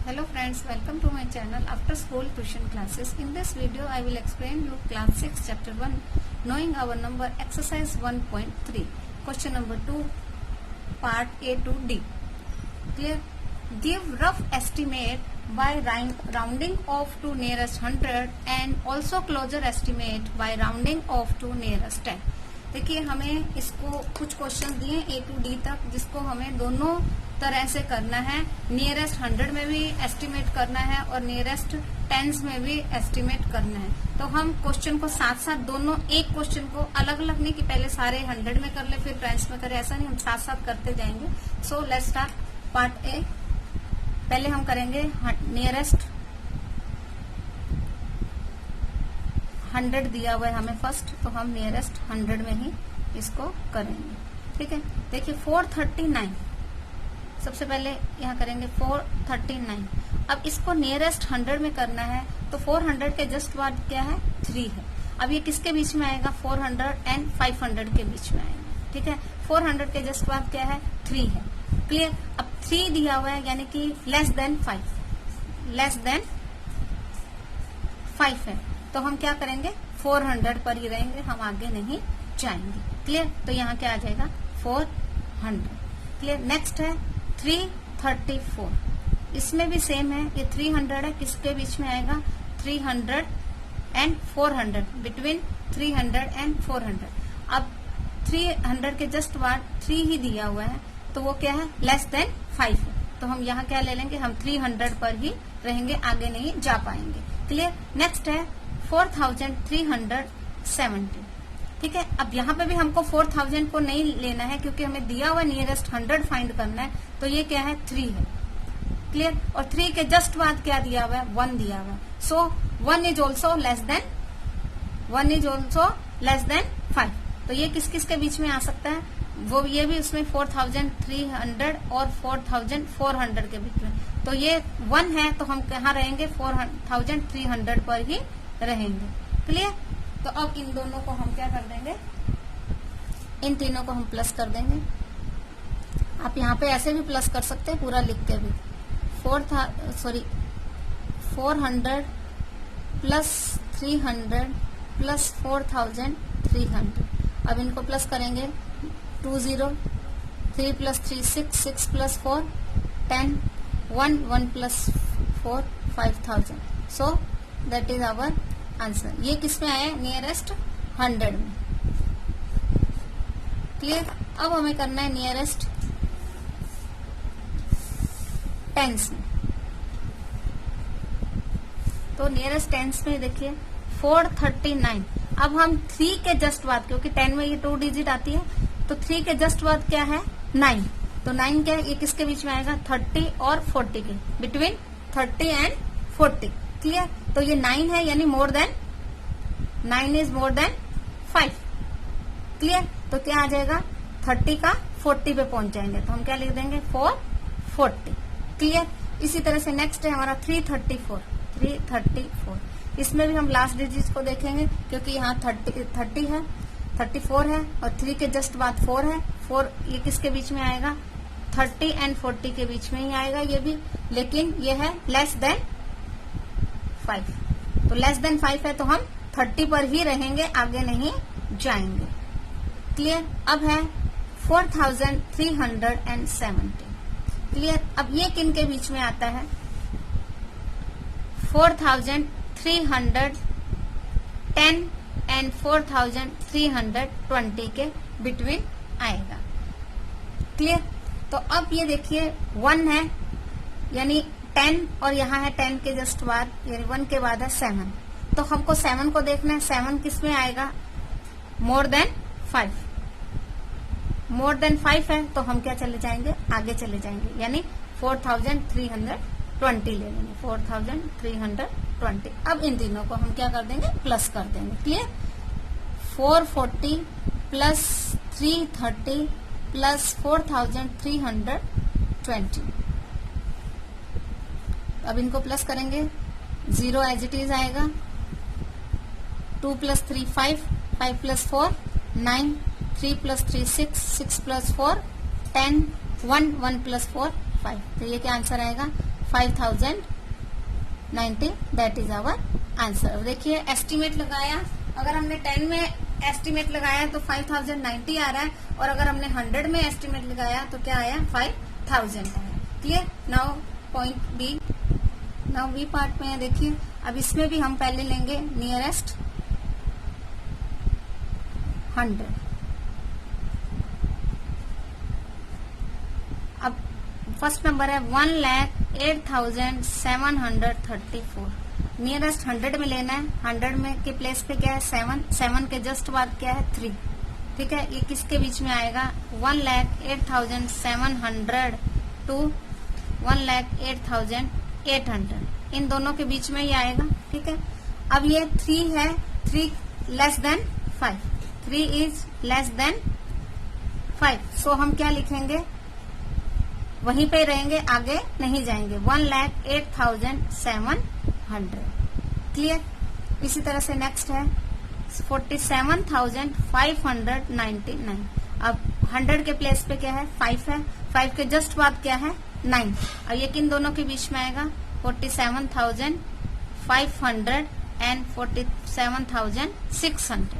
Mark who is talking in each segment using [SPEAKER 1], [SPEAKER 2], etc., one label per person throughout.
[SPEAKER 1] Hello friends, welcome to my channel After School Tuition Classes. In this video, I will explain you Class 6 Chapter 1 Knowing Our Number Exercise 1.3 Question number 2 Part A to D. Clear? Give rough estimate by rounding off to nearest 100 and also closer estimate by rounding off to nearest 10. देखिए हमें इसको कुछ question दिए A to D तक, जिसको हमें दोनों तरह से करना है. नियरेस्ट 100 में भी एस्टिमेट करना है और नियरेस्ट टेंस में भी एस्टिमेट करना है. तो हम क्वेश्चन को साथ साथ दोनों एक क्वेश्चन को अलग अलग नहीं कि पहले सारे 100 में कर ले फिर टेंस में करे, ऐसा नहीं, हम साथ साथ करते जाएंगे. So let's start part A. पहले हम करेंगे नियरेस्ट 100 दिया हुआ है हमें फर्स्ट, तो हम नियरेस्ट 100 में ही इसको करेंगे. ठीक है, देखिए 439 सबसे पहले यहाँ करेंगे 439. अब इसको नियरेस्ट 100 में करना है तो 400 के जस्ट बाद क्या है 3 है. अब ये किसके बीच में आएगा 400 एंड 500 के बीच में आएगा. ठीक है, 400 के जस्ट बाद क्या है 3 है. क्लियर. अब 3 दिया हुआ है यानी कि लेस देन 5 है, तो हम क्या करेंगे 400 पर ही रहेंगे, हम आगे नहीं जाएंगे. क्लियर. तो यहाँ क्या आ जाएगा 400. क्लियर. नेक्स्ट है 334. इसमें भी सेम है, ये 300 है, किसके बीच में आएगा 300 एंड 400, बिटवीन 300 एंड 400. अब 300 के जस्ट बाद 3 ही दिया हुआ है, तो वो क्या है लेस देन 5 है, तो हम यहाँ क्या ले लेंगे, हम 300 पर ही रहेंगे, आगे नहीं जा पाएंगे. क्लियर. नेक्स्ट है 4370. ठीक है, अब यहाँ पे भी हमको 4000 को नहीं लेना है क्योंकि हमें दिया हुआ नियरेस्ट 100 फाइंड करना है, तो ये क्या है 3 है. क्लियर. और 3 के जस्ट बाद क्या दिया हुआ है 1 दिया हुआ है, सो 1 इज ऑल्सो लेस देन 5. तो ये किस किस के बीच में आ सकता है, वो ये भी उसमें 4300 और 4400 के बीच में. तो ये 1 है, तो हम कहाँ रहेंगे 4300 पर ही रहेंगे. क्लियर. तो अब इन दोनों को हम क्या कर देंगे, इन तीनों को हम प्लस कर देंगे. आप यहाँ पे ऐसे भी प्लस कर सकते हैं पूरा लिख के भी. 400 प्लस 300 प्लस 4300. अब इनको प्लस करेंगे 20, 3 plus 3 6 plus 4 10, 1 plus 4 5000. So that is our answer. ये किस में आया नियरेस्ट 100 में. क्लियर. अब हमें करना है नियरेस्ट टेंस में. तो नियरेस्ट टेंस में देखिए 439. अब हम 3 के जस्ट बाद, क्योंकि 10 में ये 2 डिजिट आती है, तो 3 के जस्ट बाद क्या है 9. तो 9 क्या है, ये किसके बीच में आएगा 30 और 40 के, बिटवीन 30 एंड 40. क्लियर. तो ये 9 है यानी 9 इज मोर देन 5. क्लियर. तो क्या आ जाएगा 30 का 40 पे पहुंच जाएंगे, तो हम क्या लिख देंगे 440. क्लियर. इसी तरह से नेक्स्ट है हमारा 334. इसमें भी हम लास्ट डिजिट को देखेंगे क्योंकि यहाँ 30 है, 34 है और 3 के जस्ट बाद 4 है. 4 ये किसके बीच में आएगा 30 एंड 40 के बीच में ही आएगा ये भी, लेकिन ये है लेस देन 5. तो लेस देन 5 है, तो हम 30 पर ही रहेंगे, आगे नहीं जाएंगे. क्लियर. अब है 4370. क्लियर. अब ये किन के बीच में आता है 4310 एंड 4320 के बिटवीन आएगा. क्लियर. तो अब ये देखिए 1 है यानी 10 और यहाँ है 10 के जस्ट बाद, यानी 1 के बाद है 7. तो हमको 7 को देखना है, 7 किस में आएगा मोर देन 5 है, तो हम क्या चले जाएंगे आगे चले जाएंगे, यानी 4320 ले लेंगे. 4320. अब इन तीनों को हम क्या कर देंगे प्लस कर देंगे. क्लियर. 440 plus 330 plus 4320. अब इनको प्लस करेंगे, 0 एज इट इज आएगा. 2 plus 3 5 plus 4 9, 3 plus 3 6 plus 4 10, 1 plus 4 5. तो ये क्या आंसर आएगा 5090, दैट इज आवर आंसर। देखिए एस्टिमेट लगाया, अगर हमने 10 में एस्टिमेट लगाया तो 5090 आ रहा है, और अगर हमने 100 में एस्टिमेट लगाया तो क्या आया, 5000 आया। Clear. Now point B, now B part में है। देखिए अब इसमें भी हम पहले लेंगे नियरेस्ट 100। अब फर्स्ट नंबर है 1,08,734। नियरेस्ट 100 में लेना है। 100 में के प्लेस पे क्या है, 7 के जस्ट बाद क्या है, 3। ठीक है, ये किसके बीच में आएगा, 1,08,700 टू 1,08,800, इन दोनों के बीच में ही आएगा। ठीक है, अब ये 3 है, 3 less than 5, 3 is less than 5, सो हम क्या लिखेंगे, वहीं पे रहेंगे, आगे नहीं जाएंगे, 1,08,700। क्लियर। इसी तरह से नेक्स्ट है 47,599। अब 100 के प्लेस पे क्या है, 5 है, 5 के जस्ट बाद क्या है, 9। अब ये किन दोनों के बीच में आएगा, 47,500 एंड 47,600।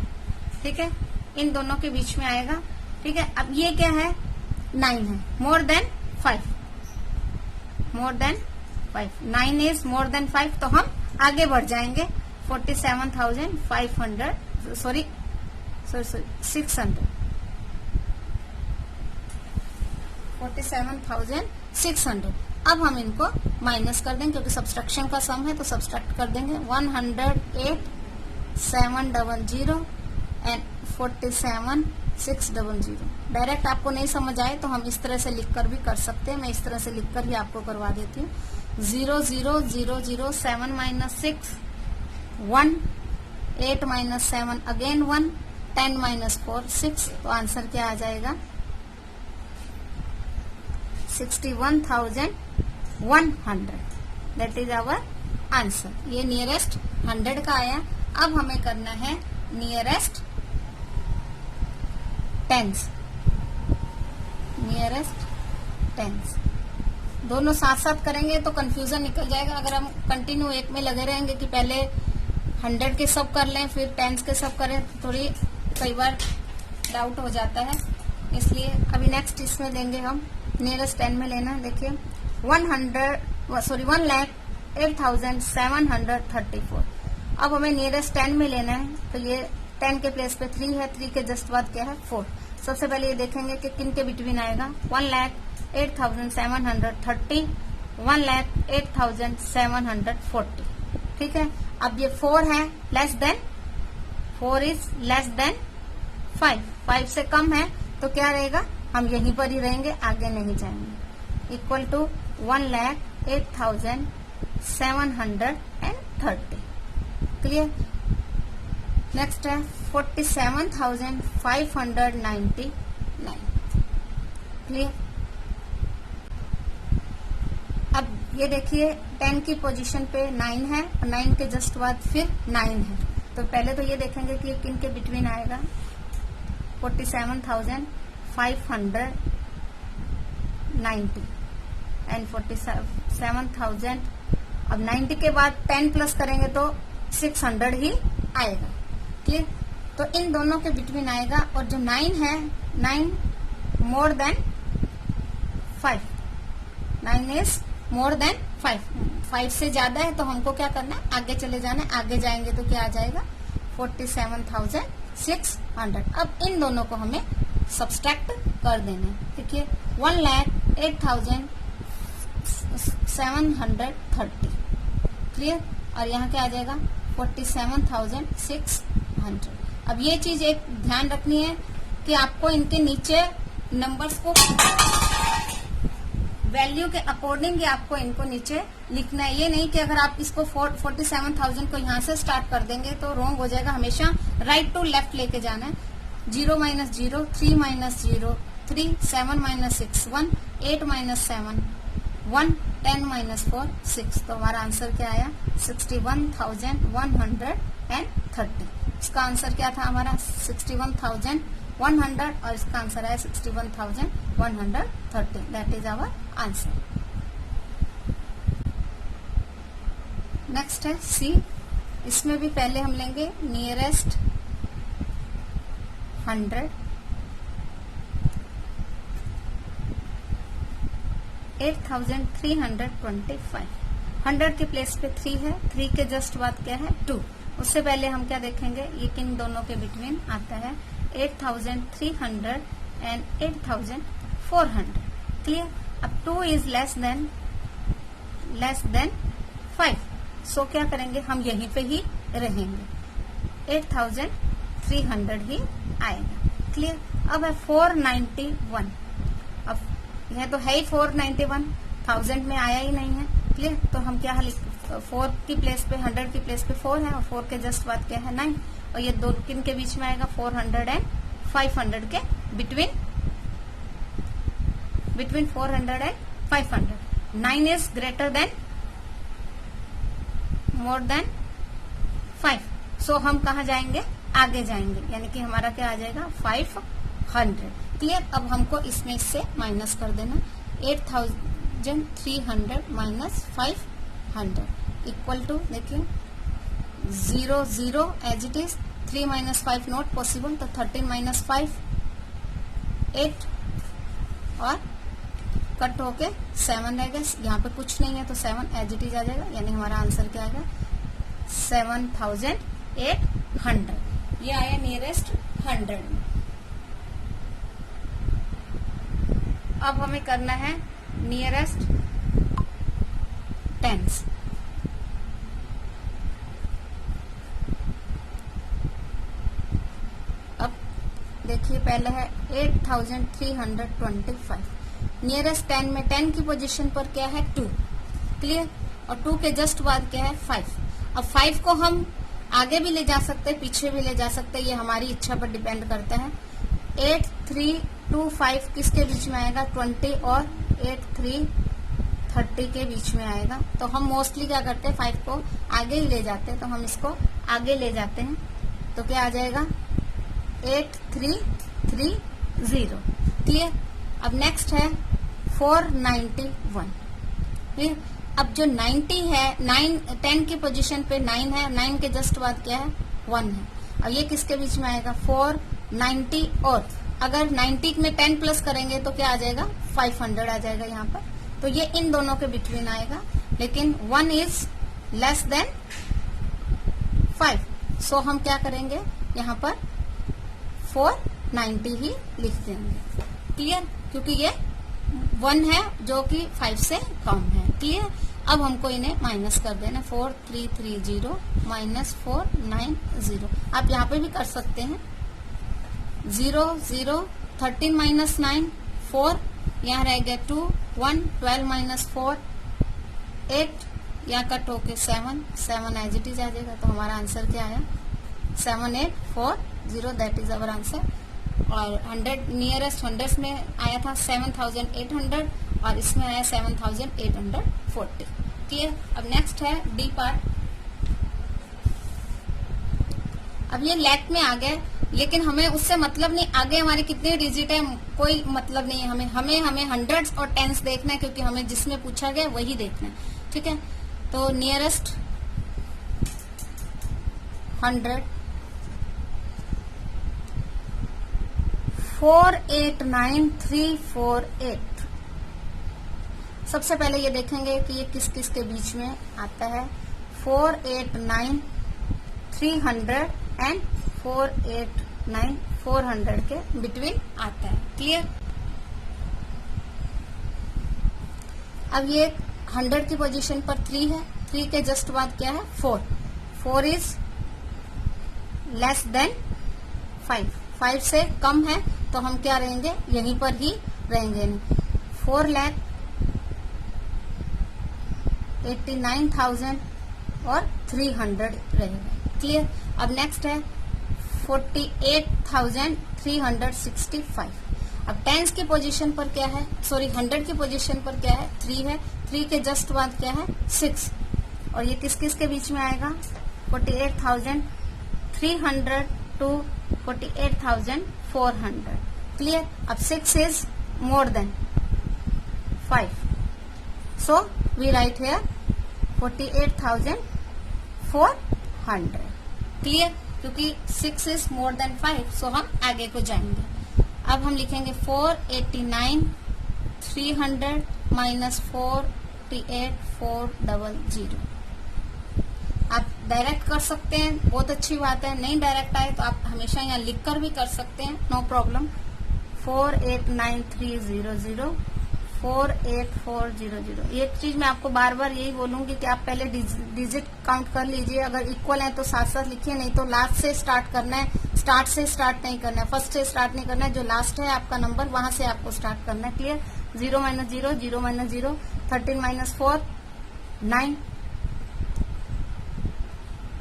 [SPEAKER 1] ठीक है, इन दोनों के बीच में आएगा। ठीक है, अब ये क्या है, 9 है, मोर than 5, more than 5, 9 is more than 5, तो हम आगे बढ़ जाएंगे 47,500 सॉरी 600, 47,600। अब हम इनको माइनस कर देंगे क्योंकि सब्सट्रैक्शन का सम है, तो सब्सट्रैक्ट कर देंगे 108,700 एंड 47,600। डायरेक्ट आपको नहीं समझ आए तो हम इस तरह से लिखकर भी कर सकते हैं, मैं इस तरह से लिखकर भी आपको करवा देती हूँ। 0 0 0 0 7 माइनस 6 1, 8 माइनस 7 अगेन 1, 10 माइनस 4 6, तो आंसर क्या आ जाएगा, 61,100, दैट इज आवर आंसर। ये नियरेस्ट 100 का आया। अब हमें करना है नियरेस्ट टेंस, नियरेस्ट टेंस। दोनों साथ साथ करेंगे तो कंफ्यूजन निकल जाएगा। अगर हम कंटिन्यू एक में लगे रहेंगे कि पहले 100 के सब कर लें फिर टेंस के सब करें, तो थोड़ी कई बार डाउट हो जाता है, इसलिए अभी नेक्स्ट इसमें देंगे हम नियरेस्ट 10 में लेना है। देखिए 1,08,734। अब हमें नियरेस्ट 10 में लेना है, तो ये 10 के प्लेस पे 3 है, 3 के जस्ट बाद क्या है, 4। सबसे पहले ये देखेंगे कि किन के बिटवीन आएगा, 1,08,730, 1,08,740। ठीक है, अब ये 4 है, less than 4 is less than 5, 5 से कम है, तो क्या रहेगा, हम यहीं पर ही रहेंगे, आगे नहीं जाएंगे। Equal to 1,08,730। क्लियर। नेक्स्ट है 47,599। क्लियर। अब ये देखिए 10 की पोजीशन पे 9 है और 9 के जस्ट बाद फिर 9 है, तो पहले तो ये देखेंगे कि किन के बिटवीन आएगा, 47,590 एंड 47,000। अब 90 के बाद 10 प्लस करेंगे तो 600 ही आएगा। क्लियर। तो इन दोनों के बिटवीन आएगा, और जो 9 है, 9 मोर देन 5, 9 इज मोर देन 5, 5 से ज्यादा है, तो हमको क्या करना है, आगे चले जाना है, आगे जाएंगे तो क्या आ जाएगा, 47,600। अब इन दोनों को हमें सब्सट्रैक्ट कर देना है। देखिए 1,08,730। क्लियर। और यहाँ क्या आ जाएगा, 47,600। अब ये चीज एक ध्यान रखनी है कि आपको इनके नीचे नंबर्स को वैल्यू के अकॉर्डिंग ही आपको इनको नीचे लिखना है। ये नहीं कि अगर आप इसको 47,000 को यहाँ से स्टार्ट कर देंगे तो रॉन्ग हो जाएगा। हमेशा राइट टू लेफ्ट लेके जाना है। 0 minus 0, 3 minus 0, 3, 7 minus 6, 1, 8 minus 7, 1, 10 minus 4, 6। तो हमारा आंसर क्या आया, 61,130। इसका आंसर क्या था हमारा, 61,100, और इसका आंसर आया 61,130। That is our answer. Next है सी, इसमें भी पहले हम लेंगे नियरेस्ट 100, 8325। 100 के प्लेस पे 3 है, 3 के जस्ट बाद क्या है 2। उससे पहले हम क्या देखेंगे, ये किन दोनों के बिटवीन आता है, 8300 एंड 8400। क्लियर। अब 2 इज लेस देन 5, सो क्या करेंगे, हम यहीं पे ही रहेंगे, 8300 ही आएगा। क्लियर। अब है 491, अब यह तो है ही 491, 1000 में आया ही नहीं है। क्लियर। तो हम क्या लिख, 4 की प्लेस पे 100 की प्लेस पे 4 है और 4 के जस्ट बाद क्या है 9, और ये दो किन के बीच में आएगा, 400 एंड 500 के between 400 and 500। 9 is greater than more than 5, सो हम कहा जाएंगे, आगे जाएंगे, यानी कि हमारा क्या आ जाएगा 500। क्लियर। अब हमको इसमें से माइनस कर देना, 8300 माइनस 500 इक्वल टू, देखिए 0 0 as it is, 3 minus 5 not possible, तो 13 माइनस 5 8 और कट होके 7 रहेगा। यहाँ पे कुछ नहीं है तो 7 एज इट इज आ जाएगा, यानी हमारा आंसर क्या आएगा 7800। ये आया नियरेस्ट 100 में। अब हमें करना है नियरेस्ट टेंस। अब देखिए पहले है 8325, नियरेस्ट 10 में 10 की पोजीशन पर क्या है 2। क्लियर। और 2 के जस्ट बाद क्या है 5। अब 5 को हम आगे भी ले जा सकते हैं, पीछे भी ले जा सकते हैं, ये हमारी इच्छा पर डिपेंड करता है। 8325 किसके बीच में आएगा, 20 और 8330 के बीच में आएगा। तो हम मोस्टली क्या करते हैं, 5 को आगे ही ले जाते हैं, तो हम इसको आगे ले जाते हैं, तो क्या आ जाएगा 8330। क्लियर। अब नेक्स्ट है 491। क्लियर। अब जो 90 है, 10 की पोजीशन पे 9 है, 9 के जस्ट बाद क्या है 1 है, और ये किसके बीच में आएगा 490, और अगर 90 में 10 प्लस करेंगे तो क्या आ जाएगा 500 आ जाएगा यहाँ पर। तो ये इन दोनों के बिटवीन आएगा, लेकिन 1 इज लेस देन 5, सो हम क्या करेंगे यहाँ पर 490 ही लिख देंगे। क्लियर। क्योंकि ये 1 है जो कि 5 से कम है। क्लियर। अब हमको इन्हें माइनस कर देना, 4330 माइनस 490। आप यहाँ पे भी कर सकते हैं, 0 0 13 माइनस 9 4, यहाँ रह गया 2 1 12 माइनस 4 8, यहाँ कट होके 7 एज इट इज आ जाएगा। तो हमारा आंसर क्या आया 7840, दैट इज अवर आंसर। और 100 नियरेस्ट 100 में आया था 7800 और इसमें आया 7840। क्लियर। अब नेक्स्ट है डी पार्ट। अब ये लैक में आ गया, लेकिन हमें उससे मतलब नहीं, आगे हमारे कितने डिजिट है कोई मतलब नहीं है, हमें हंड्रेड्स और टेंस देखना है, क्योंकि हमें जिसमें पूछा गया वही देखना है। ठीक है। तो नियरेस्ट 100 489348। सबसे पहले ये देखेंगे कि ये किस किस के बीच में आता है, 489 300 एंड 489 400 के बिटवीन आता है। क्लियर। अब ये 100 की पोजीशन पर 3 है, 3 के जस्ट बाद क्या है 4 इज लेस देन 5 से कम है, तो हम क्या रहेंगे, यहीं पर ही रहेंगे। 4,89,000 और 300 रहेगा। क्लियर। अब नेक्स्ट है 48,365। अब टेंस की पोजीशन पर क्या है, 100 की पोजीशन पर क्या है 3 है, 3 के जस्ट बाद क्या है 6, और ये किस किस के बीच में आएगा 48,300 टू 48,400। क्लियर। अब 6 is more than 5, so we write here 48,400 400। Clear, क्योंकि 6 इज मोर देन 5, सो हम आगे को जाएंगे। अब हम लिखेंगे 489 300 माइनस 48400। आप डायरेक्ट कर सकते हैं, बहुत अच्छी बात है। नहीं डायरेक्ट आए तो आप हमेशा यहाँ लिख कर भी कर सकते हैं, नो प्रॉब्लम। 489300 48400। एक चीज मैं आपको बार बार यही बोलूंगी कि आप पहले डिजिट काउंट कर लीजिए। अगर इक्वल है तो साथ साथ लिखिए, नहीं तो लास्ट से स्टार्ट करना है। स्टार्ट से स्टार्ट नहीं करना है, फर्स्ट से स्टार्ट नहीं करना है। जो लास्ट है आपका नंबर, वहां से आपको स्टार्ट करना है। Clear. 0 minus 0, 0 minus 0, 13 minus 4 9,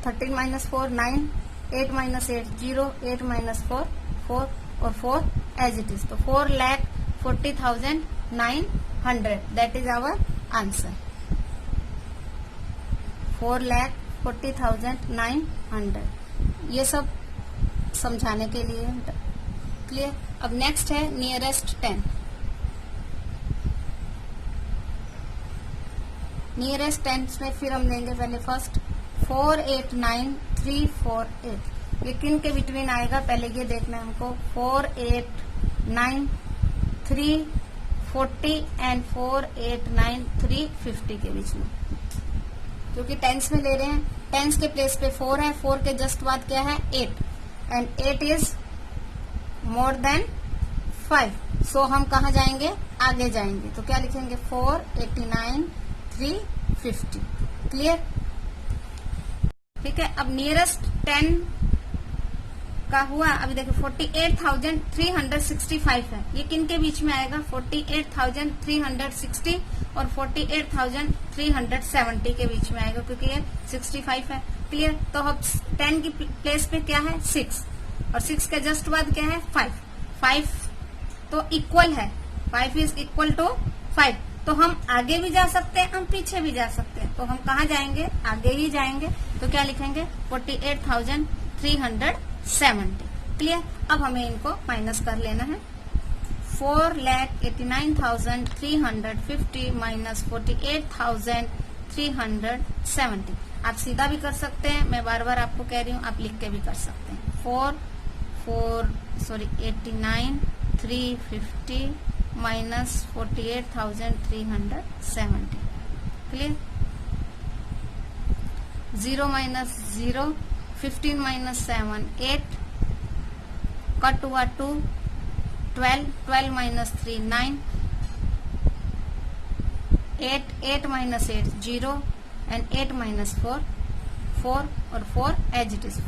[SPEAKER 1] 13 minus 4 9, 8 minus 8 0, 8 minus 4 4 और 4 एज इट इज। तो 4,40,900 दैट इज आवर आंसर। 4,40,900 ये सब समझाने के लिए। क्लियर। अब नेक्स्ट है नियरेस्ट 10। नियरेस्ट 10 में फिर हम देंगे पहले फर्स्ट 489348। ये किन के बिटवीन आएगा पहले ये देखना है हमको। 489,340 एंड 489,350 के बीच में, क्योंकि टेंस में ले रहे हैं। टेंस के प्लेस पे 4 है, 4 के जस्ट बाद क्या है 8, एंड 8 इज मोर देन 5, सो हम कहा जाएंगे, आगे जाएंगे। तो क्या लिखेंगे 489,350। क्लियर। ठीक है। अब नियरेस्ट 10 का हुआ। अभी देखो 48,365 है, ये किन के बीच में आएगा। 48,360 और 48,370 के बीच में आएगा, क्योंकि ये 65 है। क्लियर। तो अब 10 की प्लेस पे क्या है 6, और 6 के जस्ट बाद क्या है 5। 5 तो इक्वल है, 5 इज इक्वल टू 5। तो हम आगे भी जा सकते हैं, हम पीछे भी जा सकते हैं। तो हम कहाँ जाएंगे, आगे ही जाएंगे। तो क्या लिखेंगे 48,370। क्लियर। अब हमें इनको माइनस कर लेना है। 4,89,350 माइनस 48,370। आप सीधा भी कर सकते हैं, मैं बार बार आपको कह रही हूँ, आप लिख के भी कर सकते हैं। 89,350 minus 48,370। Clear. 0 minus 0, 15 minus 7 8, cut हुआ 2, 12, 12 माइनस 3 9, 8, 8 माइनस 8 0, एंड 8 माइनस 4 4 और 4 एज इट इज।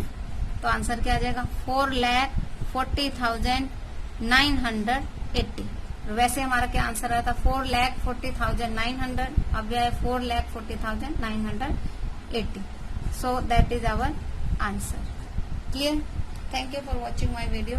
[SPEAKER 1] तो आंसर क्या आ जाएगा 4,40,980। वैसे हमारा क्या आंसर आया था 4,40,900, अब यह है 4,40,980। So that is our answer. Clear. Thank you for watching my video.